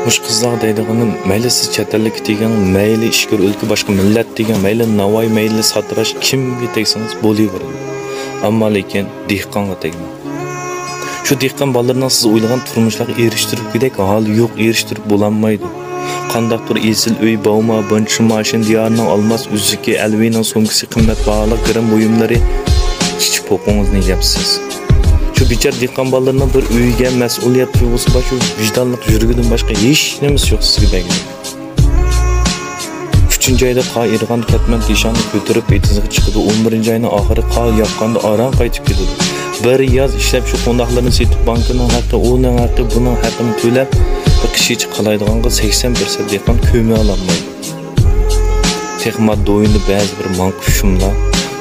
Muş qızlar deydiğinin mayli siz chet degan, mayli ishkur o'lka boshqa millat degan, mayli Navoiy, mayli Satrash kimga tegsangiz bo'laveradi. Ammo lekin dehqonga tegmang. Shu dehqon bolalarning siz o'ylagan turmushlarga erishtirib kedak hali yo'q, erishtirib bo'lanmaydi. Qandaqdir esil uy, bavma, buncha mashin, diyorning olmos uziki, alvining so'mkisi, qimmatbaho gram buyumlari kichik po'qingizni yapsiz. Şu bichar dehqon bolalarning bir uyga mas'uliyat tuyg'usi bor, shu vijdonlik yurgidan boshqa hech nimasi yo'q sizga belgilab. 3-oyda qa irg'an katman teshonni ko'tarib etizga chiqdi. 11-oyning oxiri qa yoqqanda oran qaytib ketdi. Bir yoz ishlab shu qondoqlarni setib bankining haqqi, uning haqqi, buning haqqini to'lab bir kishi qalaydiganga 80% dehqon ko'ma olmaydi. Texmat do'yini ba'zi bir manquşumlar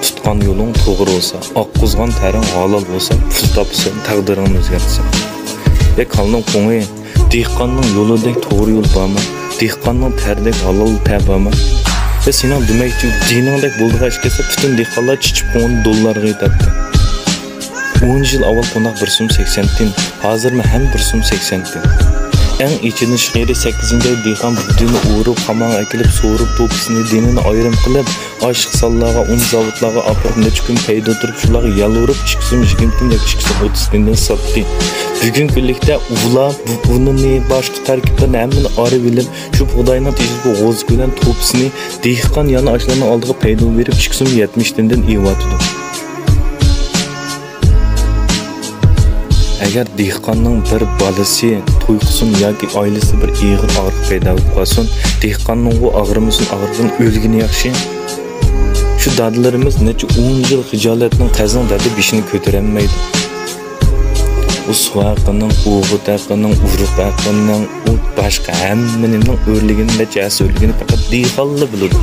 tutgan yo'ling to'g'ri bo'lsa, oqqizgan taring halol bo'lsa, pul topsa, taqdiringni o'zgartsa. Qalning qo'ngi dehqonning yo'lidek to'g'ri yo'l bormi? Dehqonning tardek halol tar bormi? Sening demakchi diningdek bo'ldiga ish kelsa, butun dehqonlar chichib qo'n dollarga yetadi. 10 yil avval qo'noq 1 so'm 80 tin, hozirmi ham 1 so'm 80 tin. Eng ichini shig'iri 8-oyda dehqon budini o'rib, qamoqqa akilib, so'rib, to'pisini dinini ayrim qilib, oyshiq sallarga, un zavodlarga opirib, necha kun paydo turib, shularga yalvorib, 2 so'm 20 tin yoki 2 so'm 30 tindan sotdi. Bugun kunlikda ular bunini boshqa tarkiblarni hammani arib bilib, shu bug'doyning tejizga g'oz bilan to'pisini dehqon yana ashlarning oldiga paydo berib, 2 so'm 70 tindan evatdi. Agar dehqonning bir bolasi to'y qilsin yoki oilasi bir ig'ir og'riq paydo bo'lib qolsin, dehqonning bu og'rimasin, og'riqdan o'lgani yaxshi. Shu dadalarimiz necha 10 yil hijolatning qazin dadi beshini ko'tarolmaydi. U suvaqining, o'g'it haqining, uruq haqining, u boshqa hammaning o'rligini necha o'rligini faqat dehqonlar biladi.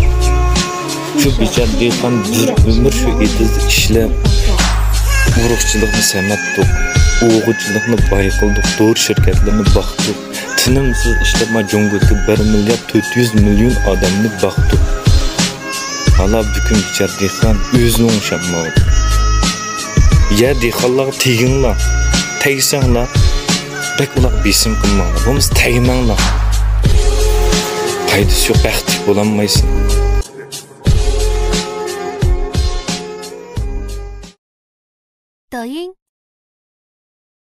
Shu bichar dehqon bir umr shu etizda ishlab uruqchilikni samatdi. O'g'itchilikni boy qildik, to'r shirkatlarni boqdik. Tinimsiz ishlama Jongutga 1 milliard 400 million odamni boqdik. Hala bugun bichar dehqon o'zini o'shamadi. Ya dehqonlarga teginglar, tegsanglar, bek ular besim qilmanglar. Bo'lmasa tegmanglar. Foydasi yo'q, baxtli bo'lolmaysan.抖音